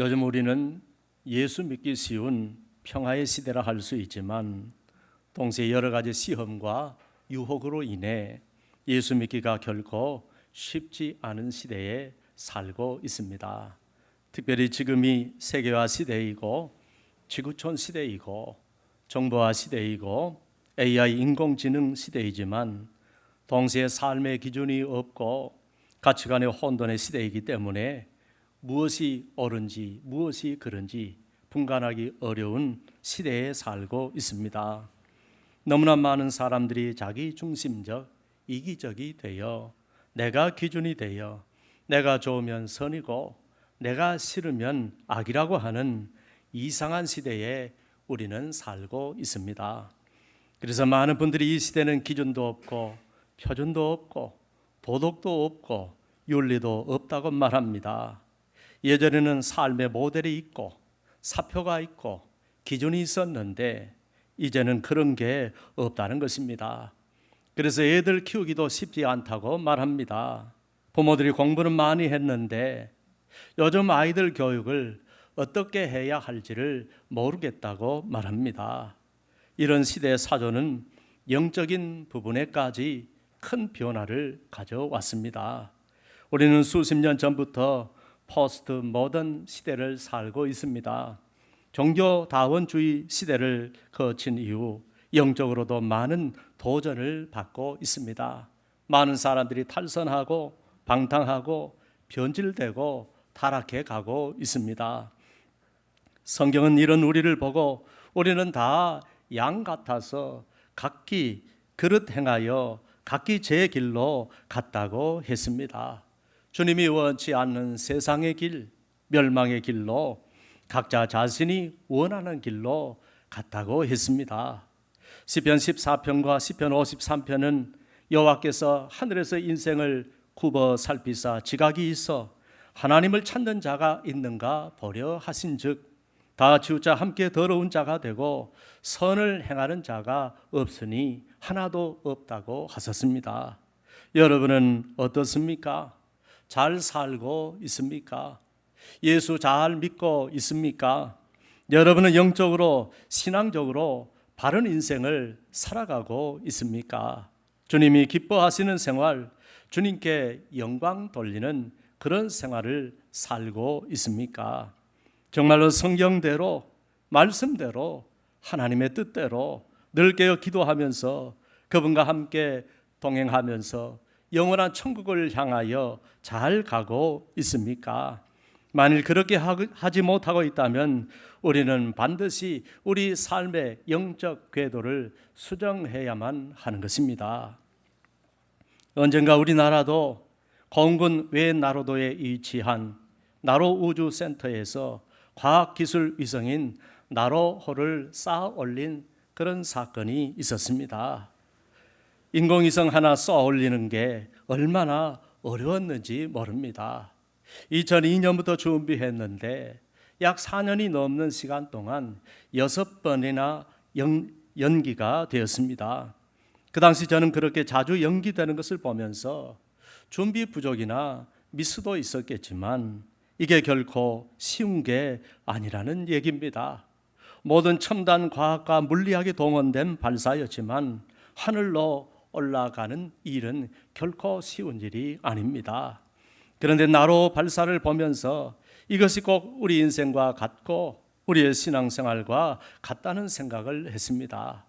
요즘 우리는 예수 믿기 쉬운 평화의 시대라 할 수 있지만 동시에 여러 가지 시험과 유혹으로 인해 예수 믿기가 결코 쉽지 않은 시대에 살고 있습니다. 특별히 지금이 세계화 시대이고 지구촌 시대이고 정보화 시대이고 AI 인공지능 시대이지만 동시에 삶의 기준이 없고 가치관의 혼돈의 시대이기 때문에 무엇이 옳은지 무엇이 그른지 분간하기 어려운 시대에 살고 있습니다. 너무나 많은 사람들이 자기 중심적, 이기적이 되어 내가 기준이 되어 내가 좋으면 선이고 내가 싫으면 악이라고 하는 이상한 시대에 우리는 살고 있습니다. 그래서 많은 분들이 이 시대는 기준도 없고 표준도 없고 도덕도 없고 윤리도 없다고 말합니다. 예전에는 삶의 모델이 있고 사표가 있고 기준이 있었는데 이제는 그런 게 없다는 것입니다. 그래서 애들 키우기도 쉽지 않다고 말합니다. 부모들이 공부는 많이 했는데 요즘 아이들 교육을 어떻게 해야 할지를 모르겠다고 말합니다. 이런 시대의 사조는 영적인 부분에까지 큰 변화를 가져왔습니다. 우리는 수십 년 전부터 포스트 모던 시대를 살고 있습니다. 종교다원주의 시대를 거친 이후 영적으로도 많은 도전을 받고 있습니다. 많은 사람들이 탈선하고 방탕하고 변질되고 타락해 가고 있습니다. 성경은 이런 우리를 보고 우리는 다 양 같아서 각기 그릇 행하여 각기 제 길로 갔다고 했습니다. 주님이 원치 않는 세상의 길, 멸망의 길로 각자 자신이 원하는 길로 갔다고 했습니다. 시편 14편과 시편 53편은 여호와께서 하늘에서 인생을 굽어 살피사 지각이 있어 하나님을 찾는 자가 있는가 보려 하신즉 다 치우자 함께 더러운 자가 되고 선을 행하는 자가 없으니 하나도 없다고 하셨습니다. 여러분은 어떻습니까? 잘 살고 있습니까? 예수 잘 믿고 있습니까? 여러분은 영적으로 신앙적으로 바른 인생을 살아가고 있습니까? 주님이 기뻐하시는 생활, 주님께 영광 돌리는 그런 생활을 살고 있습니까? 정말로 성경대로 말씀대로 하나님의 뜻대로 늘 깨어 기도하면서 그분과 함께 동행하면서 영원한 천국을 향하여 잘 가고 있습니까? 만일 그렇게 하지 못하고 있다면 우리는 반드시 우리 삶의 영적 궤도를 수정해야만 하는 것입니다. 언젠가 우리나라도 공군 외나로도에 위치한 나로 우주센터에서 과학기술 위성인 나로호를 쌓아 올린 그런 사건이 있었습니다. 인공위성 하나 쏘아 올리는 게 얼마나 어려웠는지 모릅니다. 2002년부터 준비했는데 약 4년이 넘는 시간 동안 6번이나 연기가 되었습니다. 그 당시 저는 그렇게 자주 연기되는 것을 보면서 준비 부족이나 미스도 있었겠지만 이게 결코 쉬운 게 아니라는 얘기입니다. 모든 첨단 과학과 물리학이 동원된 발사였지만 하늘로 올라가는 일은 결코 쉬운 일이 아닙니다. 그런데 나로 발사를 보면서 이것이 꼭 우리 인생과 같고 우리의 신앙생활과 같다는 생각을 했습니다.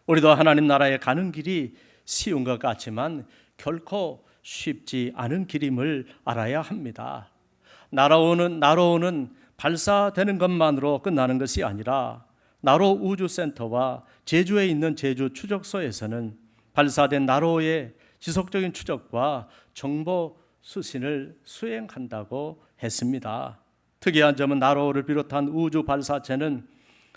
우리도 하나님 나라에 가는 길이 쉬운 것 같지만 결코 쉽지 않은 길임을 알아야 합니다. 나로호는 발사되는 것만으로 끝나는 것이 아니라 나로 우주센터와 제주에 있는 제주 추적소에서는 발사된 나로호의 지속적인 추적과 정보 수신을 수행한다고 했습니다. 특이한 점은 나로호를 비롯한 우주 발사체는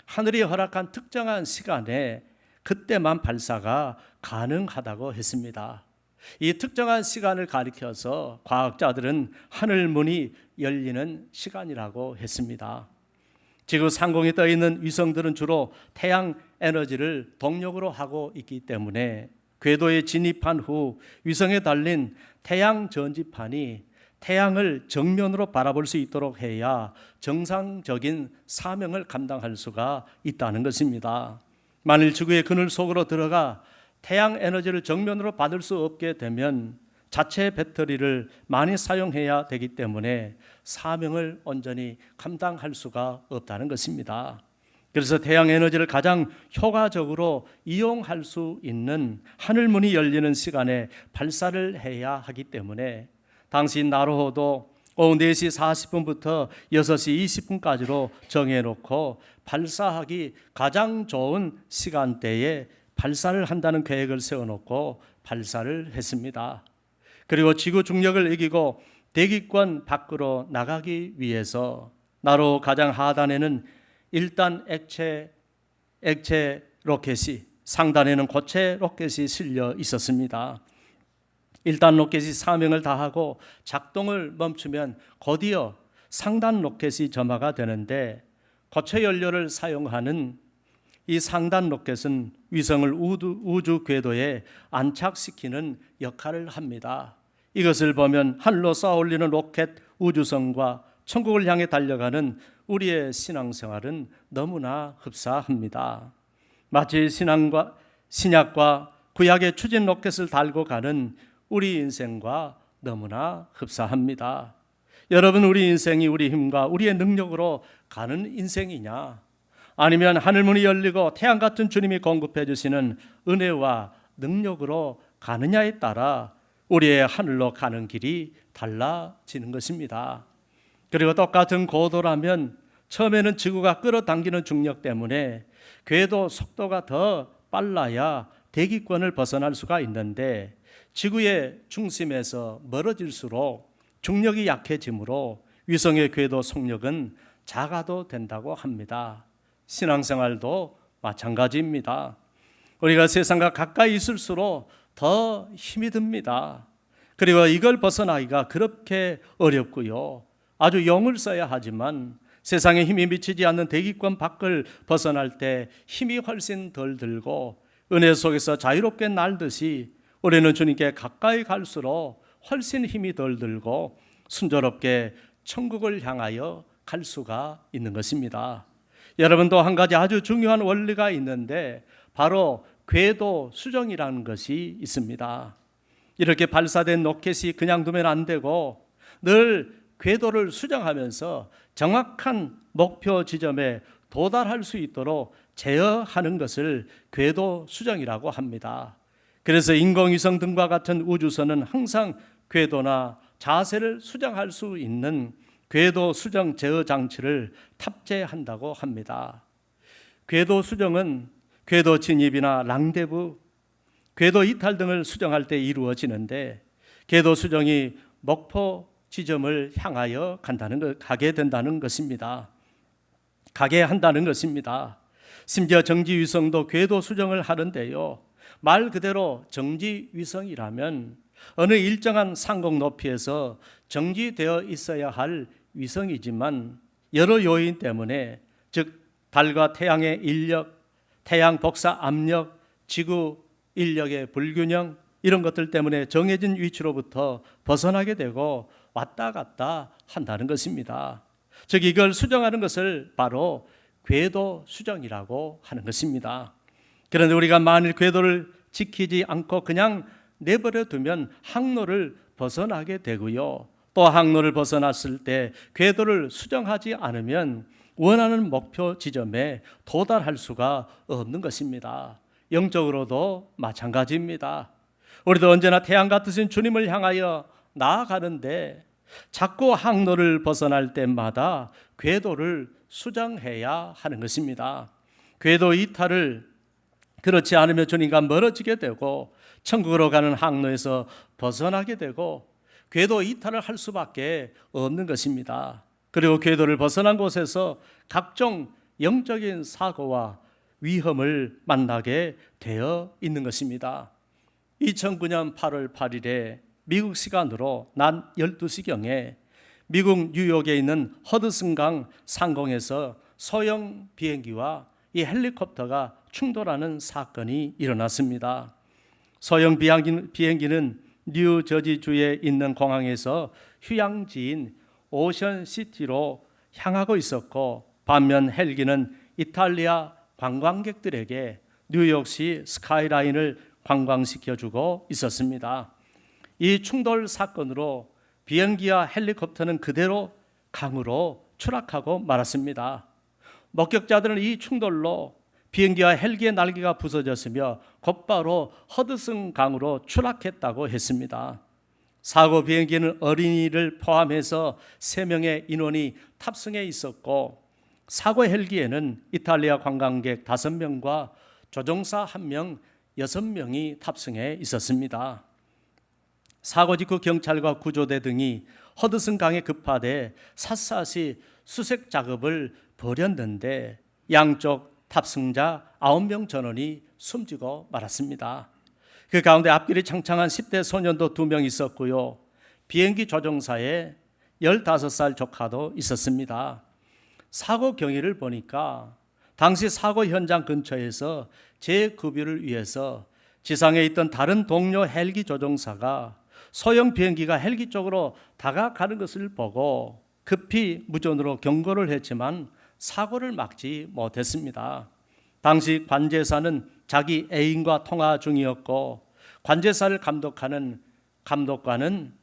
하늘이 허락한 특정한 시간에 그때만 발사가 가능하다고 했습니다. 이 특정한 시간을 가리켜서 과학자들은 하늘문이 열리는 시간이라고 했습니다. 지구 상공에 떠 있는 위성들은 주로 태양 에너지를 동력으로 하고 있기 때문에 궤도에 진입한 후 위성에 달린 태양 전지판이 태양을 정면으로 바라볼 수 있도록 해야 정상적인 사명을 감당할 수가 있다는 것입니다. 만일 지구의 그늘 속으로 들어가 태양 에너지를 정면으로 받을 수 없게 되면 자체 배터리를 많이 사용해야 되기 때문에 사명을 온전히 감당할 수가 없다는 것입니다. 그래서 태양 에너지를 가장 효과적으로 이용할 수 있는 하늘문이 열리는 시간에 발사를 해야 하기 때문에 당시 나로호도 오후 4시 40분부터 6시 20분까지로 정해놓고 발사하기 가장 좋은 시간대에 발사를 한다는 계획을 세워놓고 발사를 했습니다. 그리고 지구 중력을 이기고 대기권 밖으로 나가기 위해서 나로 가장 하단에는 1단 액체 로켓이, 상단에는 고체 로켓이 실려 있었습니다. 1단 로켓이 사명을 다하고 작동을 멈추면 곧이어 상단 로켓이 점화가 되는데, 고체 연료를 사용하는 이 상단 로켓은 위성을 우주 궤도에 안착시키는 역할을 합니다. 이것을 보면 하늘로 쏘아올리는 로켓 우주선과 천국을 향해 달려가는 우리의 신앙생활은 너무나 흡사합니다. 마치 신약과 구약의 추진 로켓을 달고 가는 우리 인생과 너무나 흡사합니다. 여러분, 우리 인생이 우리 힘과 우리의 능력으로 가는 인생이냐, 아니면 하늘문이 열리고 태양 같은 주님이 공급해 주시는 은혜와 능력으로 가느냐에 따라 우리의 하늘로 가는 길이 달라지는 것입니다. 그리고 똑같은 고도라면 처음에는 지구가 끌어당기는 중력 때문에 궤도 속도가 더 빨라야 대기권을 벗어날 수가 있는데, 지구의 중심에서 멀어질수록 중력이 약해지므로 위성의 궤도 속력은 작아도 된다고 합니다. 신앙생활도 마찬가지입니다. 우리가 세상과 가까이 있을수록 더 힘이 듭니다. 그리고 이걸 벗어나기가 그렇게 어렵고요, 아주 용을 써야 하지만 세상에 힘이 미치지 않는 대기권 밖을 벗어날 때 힘이 훨씬 덜 들고 은혜 속에서 자유롭게 날듯이 우리는 주님께 가까이 갈수록 훨씬 힘이 덜 들고 순조롭게 천국을 향하여 갈 수가 있는 것입니다. 여러분도 한 가지 아주 중요한 원리가 있는데 바로 궤도 수정이라는 것이 있습니다. 이렇게 발사된 로켓이 그냥 두면 안 되고 늘 궤도를 수정하면서 정확한 목표 지점에 도달할 수 있도록 제어하는 것을 궤도 수정이라고 합니다. 그래서 인공위성 등과 같은 우주선은 항상 궤도나 자세를 수정할 수 있는 궤도 수정 제어 장치를 탑재한다고 합니다. 궤도 수정은 궤도 진입이나 랑데부, 궤도 이탈 등을 수정할 때 이루어지는데, 궤도 수정이 목표 지점을 향하여 가게 된다는 것입니다. 가게 한다는 것입니다. 심지어 정지위성도 궤도 수정을 하는데요, 말 그대로 정지위성이라면 어느 일정한 상공 높이에서 정지되어 있어야 할 위성이지만 여러 요인 때문에, 즉 달과 태양의 인력, 태양 복사 압력, 지구 인력의 불균형, 이런 것들 때문에 정해진 위치로부터 벗어나게 되고 왔다 갔다 한다는 것입니다. 즉 이걸 수정하는 것을 바로 궤도 수정이라고 하는 것입니다. 그런데 우리가 만일 궤도를 지키지 않고 그냥 내버려 두면 항로를 벗어나게 되고요, 또 항로를 벗어났을 때 궤도를 수정하지 않으면 원하는 목표 지점에 도달할 수가 없는 것입니다. 영적으로도 마찬가지입니다. 우리도 언제나 태양 같으신 주님을 향하여 나아가는데 자꾸 항로를 벗어날 때마다 궤도를 수정해야 하는 것입니다. 궤도 이탈을 그렇지 않으면 주님과 멀어지게 되고 천국으로 가는 항로에서 벗어나게 되고 궤도 이탈을 할 수밖에 없는 것입니다. 그리고 궤도를 벗어난 곳에서 각종 영적인 사고와 위험을 만나게 되어 있는 것입니다. 2009년 8월 8일에 미국 시간으로 낮 12시경에 미국 뉴욕에 있는 허드슨강 상공에서 소형 비행기와 이 헬리콥터가 충돌하는 사건이 일어났습니다. 소형 비행기는 뉴저지주에 있는 공항에서 휴양지인 오션시티로 향하고 있었고, 반면 헬기는 이탈리아 관광객들에게 뉴욕시 스카이라인을 관광시켜주고 있었습니다. 이 충돌 사건으로 비행기와 헬리콥터는 그대로 강으로 추락하고 말았습니다. 목격자들은 이 충돌로 비행기와 헬기의 날개가 부서졌으며 곧바로 허드슨 강으로 추락했다고 했습니다. 사고 비행기는 어린이를 포함해서 3명의 인원이 탑승해 있었고, 사고 헬기에는 이탈리아 관광객 5명과 조종사 1명, 6명이 탑승해 있었습니다. 사고 직후 경찰과 구조대 등이 허드슨 강에 급파돼 샅샅이 수색 작업을 벌였는데 양쪽 탑승자 9명 전원이 숨지고 말았습니다. 그 가운데 앞길이 창창한 10대 소년도 2명 있었고요. 비행기 조종사의 15살 조카도 있었습니다. 사고 경위를 보니까 당시 사고 현장 근처에서 재급유를 위해서 지상에 있던 다른 동료 헬기 조종사가 소형 비행기가 헬기 쪽으로 다가가는 것을 보고 급히 무전으로 경고를 했지만 사고를 막지 못했습니다. 당시 관제사는 자기 애인과 통화 중이었고, 관제사를 감독하는 감독관은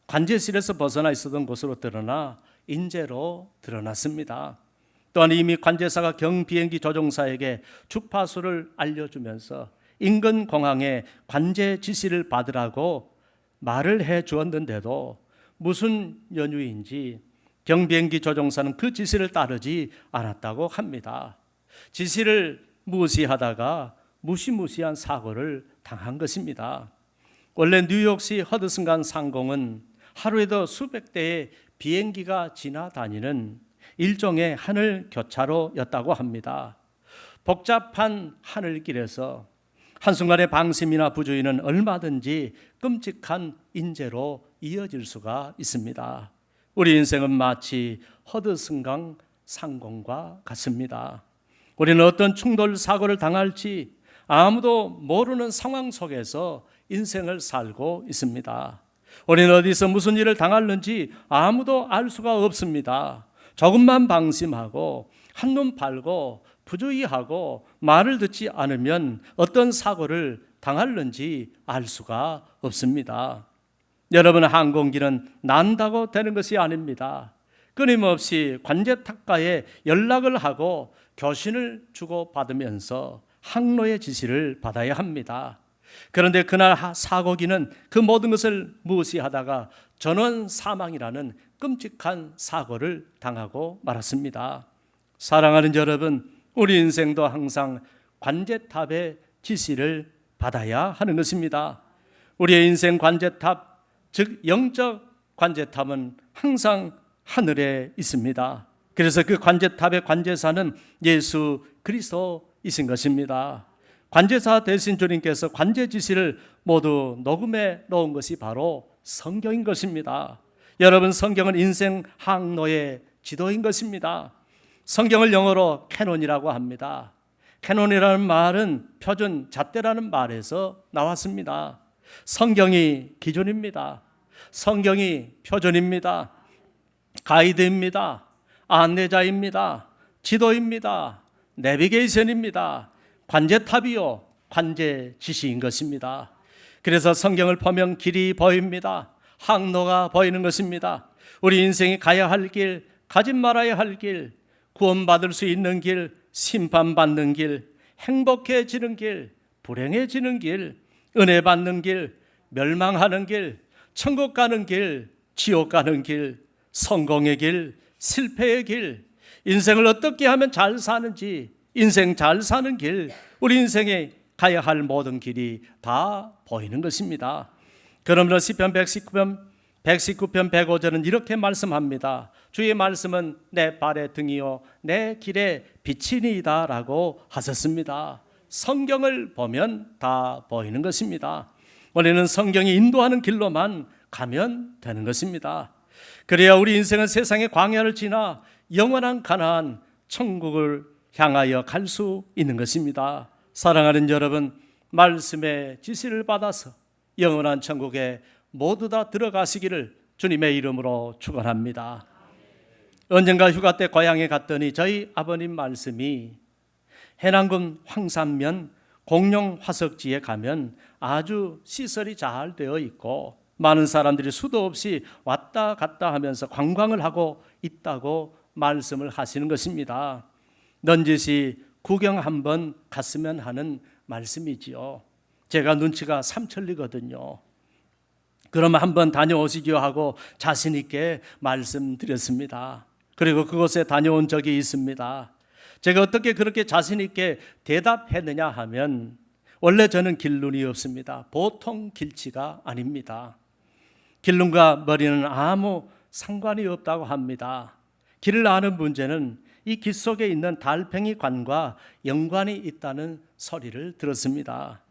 관제실에서 벗어나 있었던 것으로 드러나 인재로 드러났습니다. 또한 이미 관제사가 경비행기 조종사에게 주파수를 알려주면서 인근 공항에 관제 지시를 받으라고 말을 해 주었는데도 무슨 연유인지 경비행기 조종사는 그 지시를 따르지 않았다고 합니다. 지시를 무시하다가 무시무시한 사고를 당한 것입니다. 원래 뉴욕시 허드슨강 상공은 하루에도 수백 대의 비행기가 지나다니는 일종의 하늘 교차로였다고 합니다. 복잡한 하늘길에서 한순간의 방심이나 부주의는 얼마든지 끔찍한 인재로 이어질 수가 있습니다. 우리 인생은 마치 허드슨강 상공과 같습니다. 우리는 어떤 충돌 사고를 당할지 아무도 모르는 상황 속에서 인생을 살고 있습니다. 우리는 어디서 무슨 일을 당할는지 아무도 알 수가 없습니다. 조금만 방심하고 한눈 팔고 부주의하고 말을 듣지 않으면 어떤 사고를 당할는지 알 수가 없습니다. 여러분, 항공기는 난다고 되는 것이 아닙니다. 끊임없이 관제탑과에 연락을 하고 교신을 주고받으면서 항로의 지시를 받아야 합니다. 그런데 그날 사고기는 그 모든 것을 무시하다가 전원 사망이라는 끔찍한 사고를 당하고 말았습니다. 사랑하는 여러분, 우리 인생도 항상 관제탑의 지시를 받아야 하는 것입니다. 우리의 인생 관제탑, 즉 영적 관제탑은 항상 하늘에 있습니다. 그래서 그 관제탑의 관제사는 예수 그리스도이신 것입니다. 관제사 되신 주님께서 관제 지시를 모두 녹음해 놓은 것이 바로 성경인 것입니다. 여러분, 성경은 인생 항로의 지도인 것입니다. 성경을 영어로 캐논이라고 합니다. 캐논이라는 말은 표준 잣대라는 말에서 나왔습니다. 성경이 기준입니다. 성경이 표준입니다. 가이드입니다. 안내자입니다. 지도입니다. 내비게이션입니다. 관제탑이요, 관제 지시인 것입니다. 그래서 성경을 보면 길이 보입니다. 항로가 보이는 것입니다. 우리 인생이 가야 할 길, 가지 말아야 할 길, 구원받을 수 있는 길, 심판받는 길, 행복해지는 길, 불행해지는 길, 은혜 받는 길, 멸망하는 길, 천국 가는 길, 지옥 가는 길, 성공의 길, 실패의 길, 인생을 어떻게 하면 잘 사는지, 인생 잘 사는 길, 우리 인생에 가야 할 모든 길이 다 보이는 것입니다. 그러므로 시편 119편 105절은 이렇게 말씀합니다. 주의 말씀은 내 발의 등이요 내 길의 빛이니이다 라고 하셨습니다. 성경을 보면 다 보이는 것입니다. 우리는 성경이 인도하는 길로만 가면 되는 것입니다. 그래야 우리 인생은 세상의 광야를 지나 영원한 가나안 천국을 향하여 갈 수 있는 것입니다. 사랑하는 여러분, 말씀의 지시를 받아서 영원한 천국에 모두 다 들어가시기를 주님의 이름으로 축원합니다. 언젠가 휴가 때 고향에 갔더니 저희 아버님 말씀이 해남군 황산면 공룡 화석지에 가면 아주 시설이 잘 되어 있고 많은 사람들이 수도 없이 왔다 갔다 하면서 관광을 하고 있다고 말씀을 하시는 것입니다. 넌지시 구경 한번 갔으면 하는 말씀이지요. 제가 눈치가 삼천리거든요. 그러면 한번 다녀오시기로 하고 자신 있게 말씀드렸습니다. 그리고 그곳에 다녀온 적이 있습니다. 제가 어떻게 그렇게 자신 있게 대답했느냐 하면 원래 저는 길눈이 없습니다. 보통 길치가 아닙니다. 길눈과 머리는 아무 상관이 없다고 합니다. 길을 아는 문제는 이 길 속에 있는 달팽이관과 연관이 있다는 소리를 들었습니다.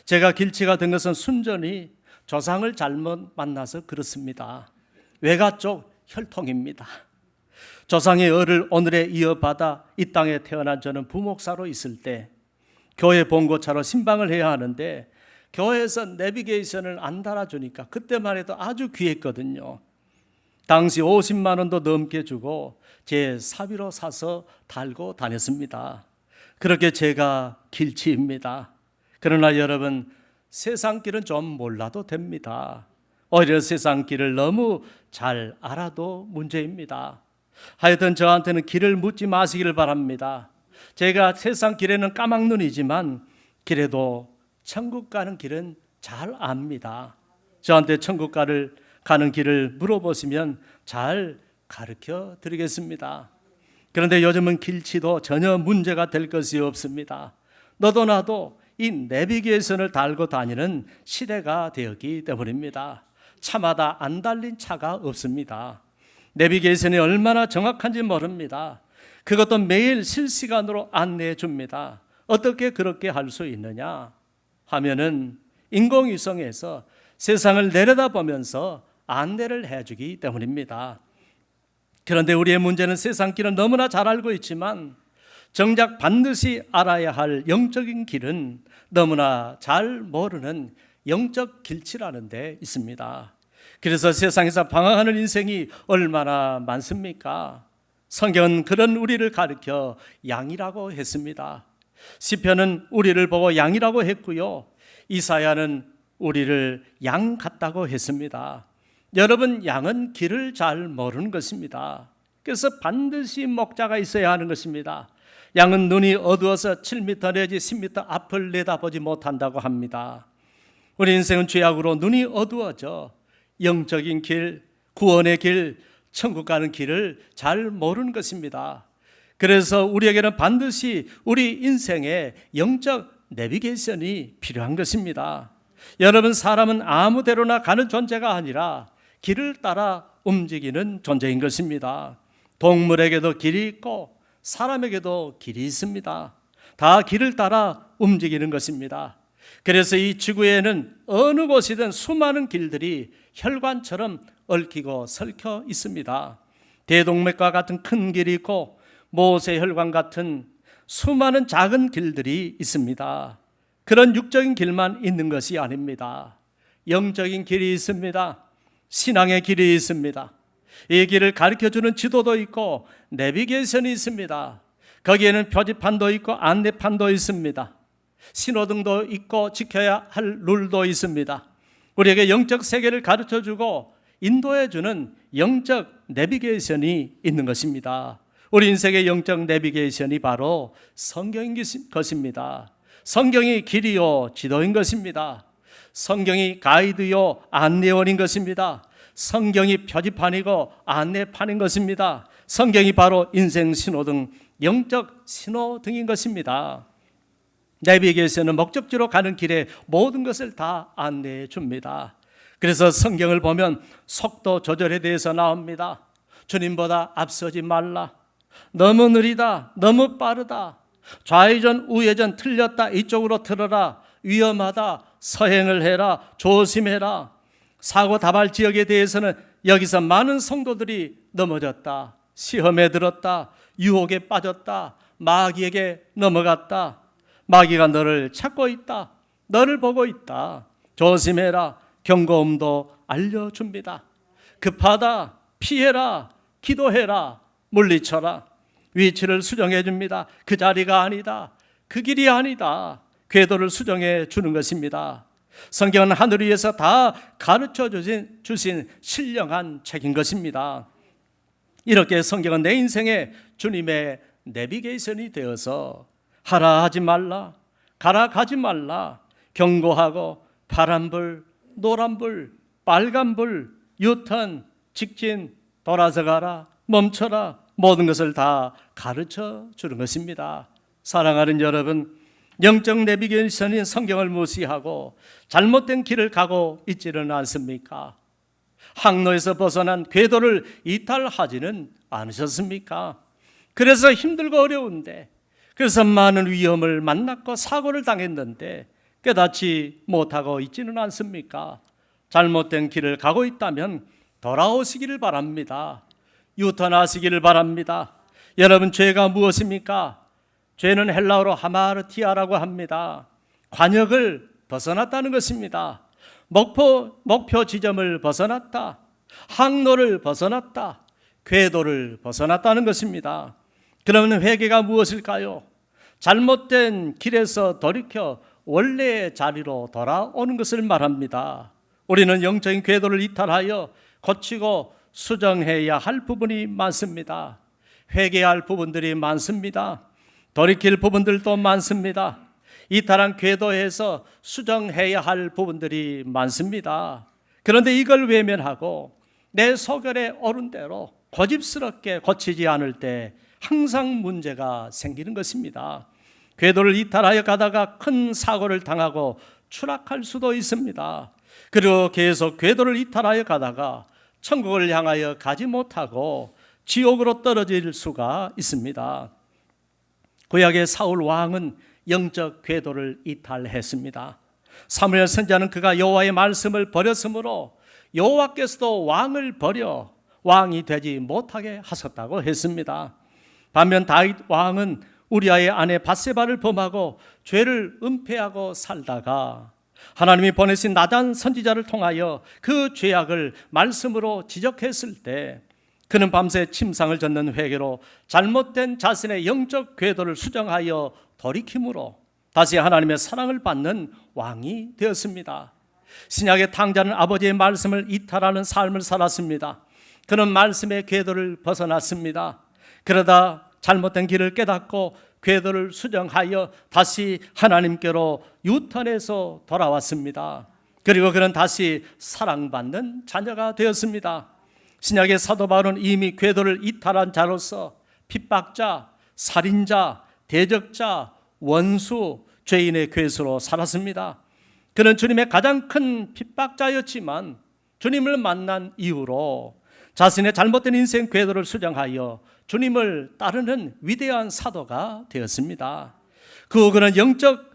제가 길치가 된 것은 순전히 조상을 잘못 만나서 그렇습니다. 외가 쪽 혈통입니다. 조상의 을을 오늘에 이어받아 이 땅에 태어난 저는 부목사로 있을 때 교회 본고차로 신방을 해야 하는데 교회에서 내비게이션을 안 달아주니까 그때만 해도 아주 귀했거든요. 당시 50만 원도 넘게 주고 제 사비로 사서 달고 다녔습니다. 그렇게 제가 길치입니다. 그러나 여러분, 세상 길은 좀 몰라도 됩니다. 오히려 세상 길을 너무 잘 알아도 문제입니다. 하여튼 저한테는 길을 묻지 마시기를 바랍니다. 제가 세상 길에는 까막눈이지만 길에도 천국 가는 길은 잘 압니다. 저한테 천국 가는 길을 물어보시면 잘 가르쳐 드리겠습니다. 그런데 요즘은 길치도 전혀 문제가 될 것이 없습니다. 너도 나도 이 내비게이션을 달고 다니는 시대가 되었기 때문입니다. 차마다 안 달린 차가 없습니다. 내비게이션이 얼마나 정확한지 모릅니다. 그것도 매일 실시간으로 안내해 줍니다. 어떻게 그렇게 할 수 있느냐 하면은 인공위성에서 세상을 내려다보면서 안내를 해주기 때문입니다. 그런데 우리의 문제는 세상 길은 너무나 잘 알고 있지만 정작 반드시 알아야 할 영적인 길은 너무나 잘 모르는 영적 길치라는 데 있습니다. 그래서 세상에서 방황하는 인생이 얼마나 많습니까? 성경은 그런 우리를 가리켜 양이라고 했습니다. 시편은 우리를 보고 양이라고 했고요. 이사야는 우리를 양 같다고 했습니다. 여러분, 양은 길을 잘 모르는 것입니다. 그래서 반드시 목자가 있어야 하는 것입니다. 양은 눈이 어두워서 7m 내지 10m 앞을 내다보지 못한다고 합니다. 우리 인생은 죄악으로 눈이 어두워져 영적인 길, 구원의 길, 천국 가는 길을 잘 모르는 것입니다. 그래서 우리에게는 반드시 우리 인생에 영적 내비게이션이 필요한 것입니다. 여러분, 사람은 아무 데로나 가는 존재가 아니라 길을 따라 움직이는 존재인 것입니다. 동물에게도 길이 있고 사람에게도 길이 있습니다. 다 길을 따라 움직이는 것입니다. 그래서 이 지구에는 어느 곳이든 수많은 길들이 혈관처럼 얽히고 설켜 있습니다. 대동맥과 같은 큰 길이 있고 모세혈관 같은 수많은 작은 길들이 있습니다. 그런 육적인 길만 있는 것이 아닙니다. 영적인 길이 있습니다. 신앙의 길이 있습니다. 이 길을 가르쳐주는 지도도 있고 내비게이션이 있습니다. 거기에는 표지판도 있고 안내판도 있습니다. 신호등도 있고 지켜야 할 룰도 있습니다. 우리에게 영적 세계를 가르쳐주고 인도해주는 영적 내비게이션이 있는 것입니다. 우리 인생의 영적 내비게이션이 바로 성경인 것입니다. 성경이 길이요 지도인 것입니다. 성경이 가이드요 안내원인 것입니다. 성경이 표지판이고 안내판인 것입니다. 성경이 바로 인생 신호등, 영적 신호등인 것입니다. 내비게이션은 목적지로 가는 길에 모든 것을 다 안내해 줍니다. 그래서 성경을 보면 속도 조절에 대해서 나옵니다. 주님보다 앞서지 말라. 너무 느리다. 너무 빠르다. 좌회전, 우회전 틀렸다. 이쪽으로 틀어라. 위험하다. 서행을 해라. 조심해라. 사고 다발 지역에 대해서는 여기서 많은 성도들이 넘어졌다. 시험에 들었다. 유혹에 빠졌다. 마귀에게 넘어갔다. 마귀가 너를 찾고 있다. 너를 보고 있다. 조심해라. 경고음도 알려줍니다. 급하다, 피해라, 기도해라, 물리쳐라. 위치를 수정해 줍니다. 그 자리가 아니다, 그 길이 아니다, 궤도를 수정해 주는 것입니다. 성경은 하늘 위에서 다 가르쳐 주신 신령한 책인 것입니다. 이렇게 성경은 내 인생에 주님의 내비게이션이 되어서 하라 하지 말라, 가라 가지 말라, 경고하고 파란불, 노란불, 빨간불, 유턴, 직진, 돌아서 가라, 멈춰라, 모든 것을 다 가르쳐 주는 것입니다. 사랑하는 여러분, 영적 내비게이션인 성경을 무시하고 잘못된 길을 가고 있지는 않습니까? 항로에서 벗어난 궤도를 이탈하지는 않으셨습니까? 그래서 힘들고 어려운데, 그래서 많은 위험을 만났고 사고를 당했는데 깨닫지 못하고 있지는 않습니까? 잘못된 길을 가고 있다면 돌아오시기를 바랍니다. 유턴하시기를 바랍니다. 여러분, 죄가 무엇입니까? 죄는 헬라어로 하마르티아라고 합니다. 관역을 벗어났다는 것입니다. 목표 지점을 벗어났다, 항로를 벗어났다, 궤도를 벗어났다는 것입니다. 그러면 회개가 무엇일까요? 잘못된 길에서 돌이켜 원래의 자리로 돌아오는 것을 말합니다. 우리는 영적인 궤도를 이탈하여 고치고 수정해야 할 부분이 많습니다. 회개할 부분들이 많습니다. 돌이킬 부분들도 많습니다. 이탈한 궤도에서 수정해야 할 부분들이 많습니다. 그런데 이걸 외면하고 내 소견에 오른 대로 고집스럽게 고치지 않을 때 항상 문제가 생기는 것입니다. 궤도를 이탈하여 가다가 큰 사고를 당하고 추락할 수도 있습니다. 그리고 계속 궤도를 이탈하여 가다가 천국을 향하여 가지 못하고 지옥으로 떨어질 수가 있습니다. 구약의 사울 왕은 영적 궤도를 이탈했습니다. 사무엘 선지자는 그가 여호와의 말씀을 버렸으므로 여호와께서도 왕을 버려 왕이 되지 못하게 하셨다고 했습니다. 반면 다윗 왕은 우리아의 아내 밧세바를 범하고 죄를 은폐하고 살다가 하나님이 보내신 나단 선지자를 통하여 그 죄악을 말씀으로 지적했을 때 그는 밤새 침상을 젓는 회개로 잘못된 자신의 영적 궤도를 수정하여 돌이킴으로 다시 하나님의 사랑을 받는 왕이 되었습니다. 신약의 탕자는 아버지의 말씀을 이탈하는 삶을 살았습니다. 그는 말씀의 궤도를 벗어났습니다. 그러다 잘못된 길을 깨닫고 궤도를 수정하여 다시 하나님께로 유턴해서 돌아왔습니다. 그리고 그는 다시 사랑받는 자녀가 되었습니다. 신약의 사도 바울은 이미 궤도를 이탈한 자로서 핍박자, 살인자, 대적자, 원수, 죄인의 괴수로 살았습니다. 그는 주님의 가장 큰 핍박자였지만 주님을 만난 이후로 자신의 잘못된 인생 궤도를 수정하여 주님을 따르는 위대한 사도가 되었습니다. 그는 영적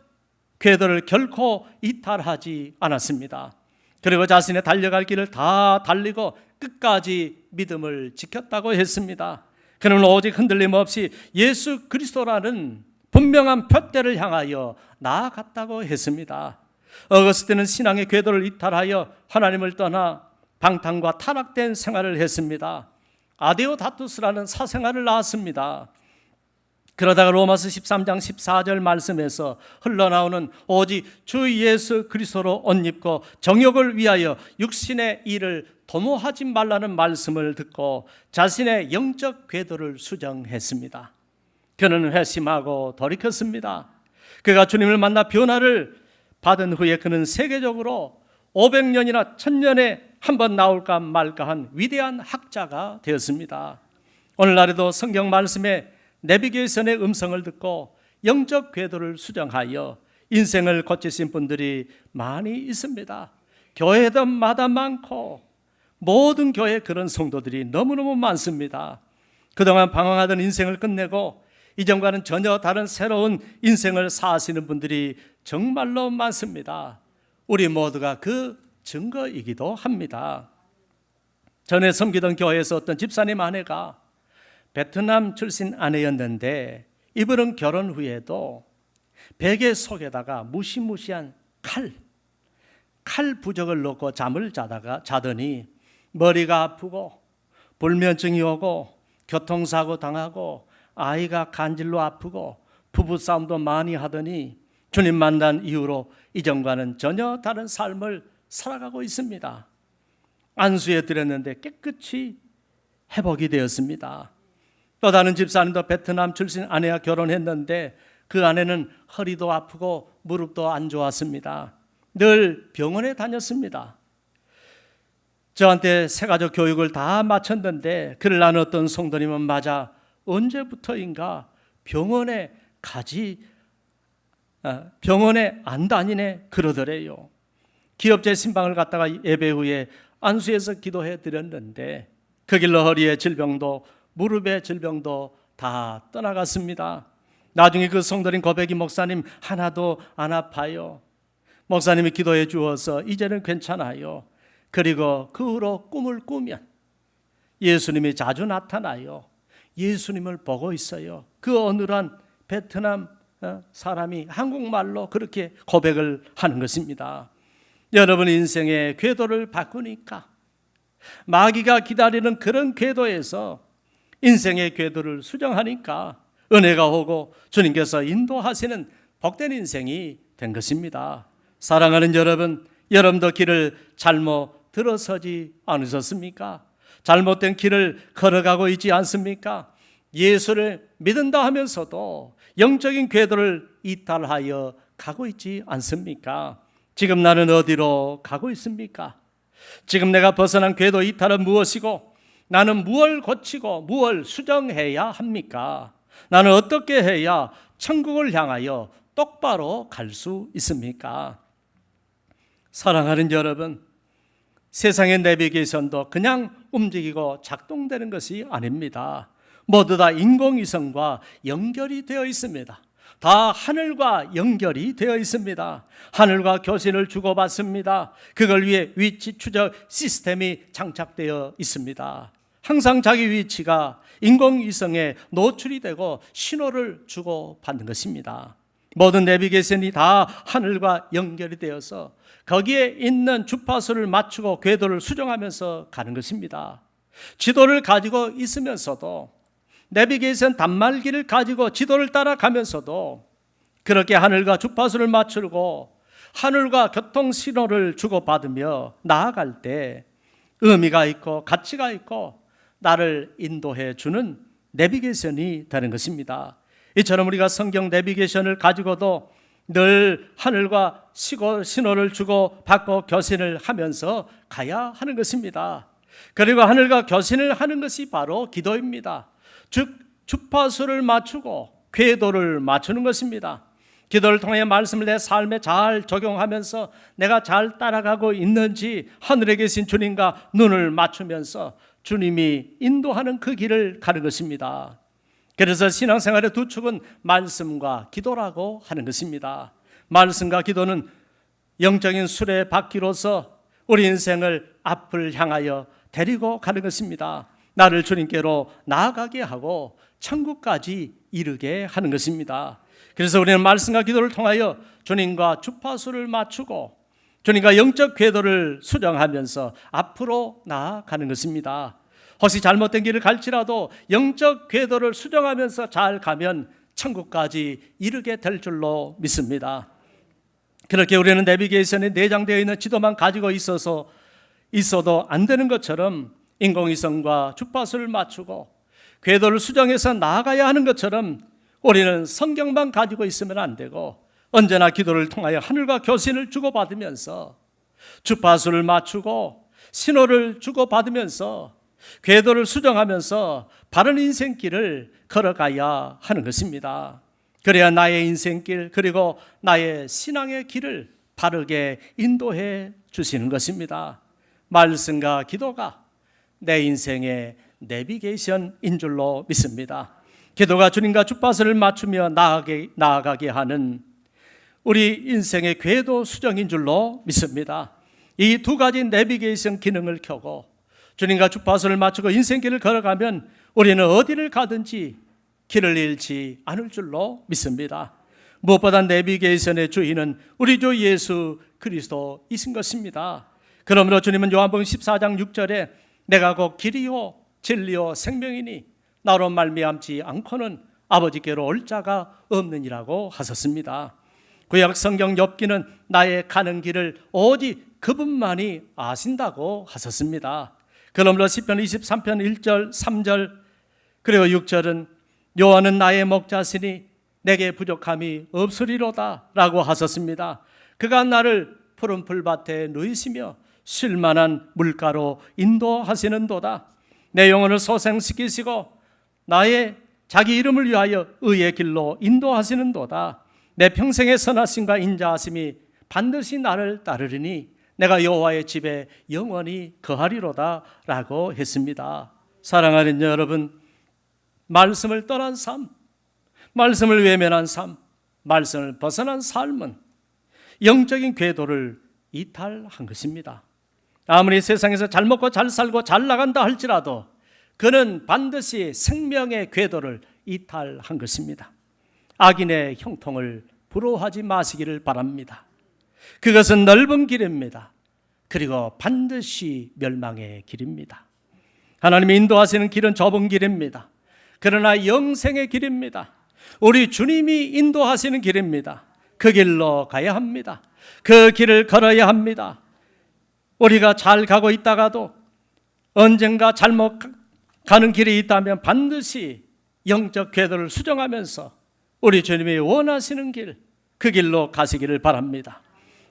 궤도를 결코 이탈하지 않았습니다. 그리고 자신의 달려갈 길을 다 달리고 끝까지 믿음을 지켰다고 했습니다. 그는 오직 흔들림 없이 예수 그리스도라는 분명한 표대를 향하여 나아갔다고 했습니다. 어거스틴은 신앙의 궤도를 이탈하여 하나님을 떠나 방탕과 타락된 생활을 했습니다. 아데오다투스라는 사생활을 낳았습니다. 그러다가 로마서 13장 14절 말씀에서 흘러나오는 오직 주 예수 그리스도로 옷 입고 정욕을 위하여 육신의 일을 도모하지 말라는 말씀을 듣고 자신의 영적 궤도를 수정했습니다. 그는 회심하고 돌이켰습니다. 그가 주님을 만나 변화를 받은 후에 그는 세계적으로 500년이나 1000년에 한 번 나올까 말까 한 위대한 학자가 되었습니다. 오늘날에도 성경 말씀에 내비게이션의 음성을 듣고 영적 궤도를 수정하여 인생을 고치신 분들이 많이 있습니다. 교회들마다 많고 모든 교회 그런 성도들이 너무너무 많습니다. 그동안 방황하던 인생을 끝내고 이전과는 전혀 다른 새로운 인생을 사시는 분들이 정말로 많습니다. 우리 모두가 그 증거이기도 합니다. 전에 섬기던 교회에서 어떤 집사님 아내가 베트남 출신 아내였는데 이분은 결혼 후에도 베개 속에다가 무시무시한 칼 부적을 넣고 잠을 자더니 머리가 아프고 불면증이 오고 교통사고 당하고 아이가 간질로 아프고 부부싸움도 많이 하더니 주님 만난 이후로 이전과는 전혀 다른 삶을 살아가고 있습니다. 안수해 드렸는데 깨끗이 회복이 되었습니다. 또 다른 집사님도 베트남 출신 아내와 결혼했는데 그 아내는 허리도 아프고 무릎도 안 좋았습니다. 늘 병원에 다녔습니다. 저한테 새가족 교육을 다 마쳤는데 그를 아는 어떤 성도님은 맞아 언제부터인가 병원에 안 다니네 그러더래요. 기업체 신방을 갔다가 예배 후에 안수해서 기도해 드렸는데 그 길로 허리의 질병도 무릎의 질병도 다 떠나갔습니다. 나중에 그 성도님 고백이 목사님 하나도 안 아파요. 목사님이 기도해 주어서 이제는 괜찮아요. 그리고 그 후로 꿈을 꾸면 예수님이 자주 나타나요. 예수님을 보고 있어요. 그 어느한 베트남 사람이 한국말로 그렇게 고백을 하는 것입니다. 여러분 인생의 궤도를 바꾸니까 마귀가 기다리는 그런 궤도에서 인생의 궤도를 수정하니까 은혜가 오고 주님께서 인도하시는 복된 인생이 된 것입니다. 사랑하는 여러분, 여러분도 길을 잘못 들어서지 않으셨습니까? 잘못된 길을 걸어가고 있지 않습니까? 예수를 믿는다 하면서도 영적인 궤도를 이탈하여 가고 있지 않습니까? 지금 나는 어디로 가고 있습니까? 지금 내가 벗어난 궤도 이탈은 무엇이고 나는 무엇을 고치고 무엇을 수정해야 합니까? 나는 어떻게 해야 천국을 향하여 똑바로 갈 수 있습니까? 사랑하는 여러분, 세상의 내비게이션도 그냥 움직이고 작동되는 것이 아닙니다. 모두 다 인공위성과 연결이 되어 있습니다. 다 하늘과 연결이 되어 있습니다. 하늘과 교신을 주고받습니다. 그걸 위해 위치 추적 시스템이 장착되어 있습니다. 항상 자기 위치가 인공위성에 노출이 되고 신호를 주고받는 것입니다. 모든 내비게이션이 다 하늘과 연결이 되어서 거기에 있는 주파수를 맞추고 궤도를 수정하면서 가는 것입니다. 지도를 가지고 있으면서도 내비게이션 단말기를 가지고 지도를 따라가면서도 그렇게 하늘과 주파수를 맞추고 하늘과 교통신호를 주고받으며 나아갈 때 의미가 있고 가치가 있고 나를 인도해 주는 내비게이션이 되는 것입니다. 이처럼 우리가 성경 내비게이션을 가지고도 늘 하늘과 신호를 주고받고 교신을 하면서 가야 하는 것입니다. 그리고 하늘과 교신을 하는 것이 바로 기도입니다. 즉 주파수를 맞추고 궤도를 맞추는 것입니다. 기도를 통해 말씀을 내 삶에 잘 적용하면서 내가 잘 따라가고 있는지 하늘에 계신 주님과 눈을 맞추면서 주님이 인도하는 그 길을 가는 것입니다. 그래서 신앙생활의 두 축은 말씀과 기도라고 하는 것입니다. 말씀과 기도는 영적인 수레바퀴로서 우리 인생을 앞을 향하여 데리고 가는 것입니다. 나를 주님께로 나아가게 하고 천국까지 이르게 하는 것입니다. 그래서 우리는 말씀과 기도를 통하여 주님과 주파수를 맞추고 주님과 영적 궤도를 수정하면서 앞으로 나아가는 것입니다. 혹시 잘못된 길을 갈지라도 영적 궤도를 수정하면서 잘 가면 천국까지 이르게 될 줄로 믿습니다. 그렇게 우리는 내비게이션에 내장되어 있는 지도만 가지고 있어도 안 되는 것처럼 인공위성과 주파수를 맞추고 궤도를 수정해서 나아가야 하는 것처럼 우리는 성경만 가지고 있으면 안 되고 언제나 기도를 통하여 하늘과 교신을 주고받으면서 주파수를 맞추고 신호를 주고받으면서 궤도를 수정하면서 바른 인생길을 걸어가야 하는 것입니다. 그래야 나의 인생길 그리고 나의 신앙의 길을 바르게 인도해 주시는 것입니다. 말씀과 기도가 내 인생의 내비게이션인 줄로 믿습니다. 기도가 주님과 주파수를 맞추며 나아가게 하는 우리 인생의 궤도 수정인 줄로 믿습니다. 이 두 가지 내비게이션 기능을 켜고 주님과 주파수를 맞추고 인생길을 걸어가면 우리는 어디를 가든지 길을 잃지 않을 줄로 믿습니다. 무엇보다 내비게이션의 주인은 우리 주 예수 그리스도이신 것입니다. 그러므로 주님은 요한복음 14장 6절에 내가 곧 길이요 진리요 생명이니 나로 말미암지 않고는 아버지께로 올 자가 없느니라고 하셨습니다. 구약 성경 욥기는 나의 가는 길을 오직 그분만이 아신다고 하셨습니다. 그러므로 시편 23편 1절 3절 그리고 6절은 여호와는 나의 목자시니 내게 부족함이 없으리로다 라고 하셨습니다. 그가 나를 푸른 풀밭에 누이시며 쉴만한 물가로 인도하시는도다. 내 영혼을 소생시키시고 나의 자기 이름을 위하여 의의 길로 인도하시는도다. 내 평생의 선하심과 인자하심이 반드시 나를 따르리니 내가 여호와의 집에 영원히 거하리로다 라고 했습니다. 사랑하는 여러분, 말씀을 떠난 삶, 말씀을 외면한 삶, 말씀을 벗어난 삶은 영적인 궤도를 이탈한 것입니다. 아무리 세상에서 잘 먹고 잘 살고 잘 나간다 할지라도 그는 반드시 생명의 궤도를 이탈한 것입니다. 악인의 형통을 부러워하지 마시기를 바랍니다. 그것은 넓은 길입니다. 그리고 반드시 멸망의 길입니다. 하나님이 인도하시는 길은 좁은 길입니다. 그러나 영생의 길입니다. 우리 주님이 인도하시는 길입니다. 그 길로 가야 합니다. 그 길을 걸어야 합니다. 우리가 잘 가고 있다가도 언젠가 잘못 가는 길이 있다면 반드시 영적 궤도를 수정하면서 우리 주님이 원하시는 길, 그 길로 가시기를 바랍니다.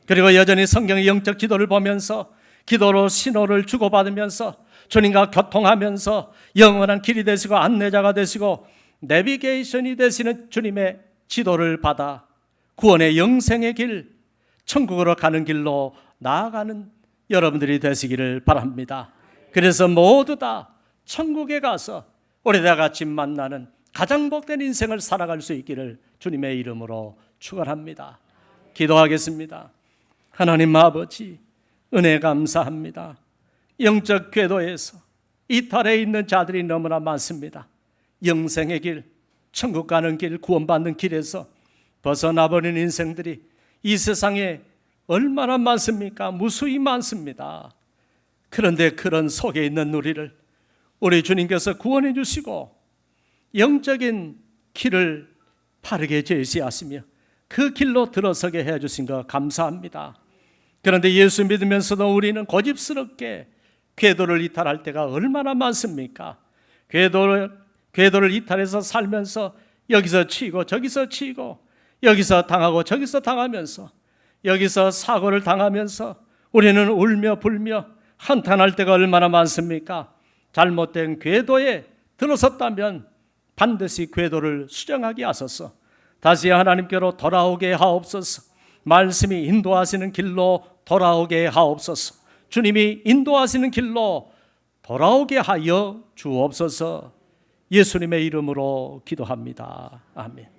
그리고 여전히 성경의 영적 지도를 보면서 기도로 신호를 주고받으면서 주님과 교통하면서 영원한 길이 되시고 안내자가 되시고 내비게이션이 되시는 주님의 지도를 받아 구원의 영생의 길, 천국으로 가는 길로 나아가는 여러분들이 되시기를 바랍니다. 그래서 모두 다 천국에 가서 우리 다 같이 만나는 가장 복된 인생을 살아갈 수 있기를 주님의 이름으로 축원합니다. 기도하겠습니다. 하나님 아버지, 은혜 감사합니다. 영적 궤도에서 이탈해 있는 자들이 너무나 많습니다. 영생의 길, 천국 가는 길, 구원받는 길에서 벗어나버린 인생들이 이 세상에 얼마나 많습니까? 무수히 많습니다. 그런데 그런 속에 있는 우리를 우리 주님께서 구원해 주시고 영적인 길을 바르게 제시하시며 그 길로 들어서게 해주신 것 감사합니다. 그런데 예수 믿으면서도 우리는 고집스럽게 궤도를 이탈할 때가 얼마나 많습니까? 궤도를 이탈해서 살면서 여기서 치고 저기서 치고 여기서 당하고 저기서 당하면서 여기서 사고를 당하면서 우리는 울며 불며 한탄할 때가 얼마나 많습니까? 잘못된 궤도에 들어섰다면 반드시 궤도를 수정하게 하소서. 다시 하나님께로 돌아오게 하옵소서. 말씀이 인도하시는 길로 돌아오게 하옵소서. 주님이 인도하시는 길로 돌아오게 하여 주옵소서. 예수님의 이름으로 기도합니다. 아멘.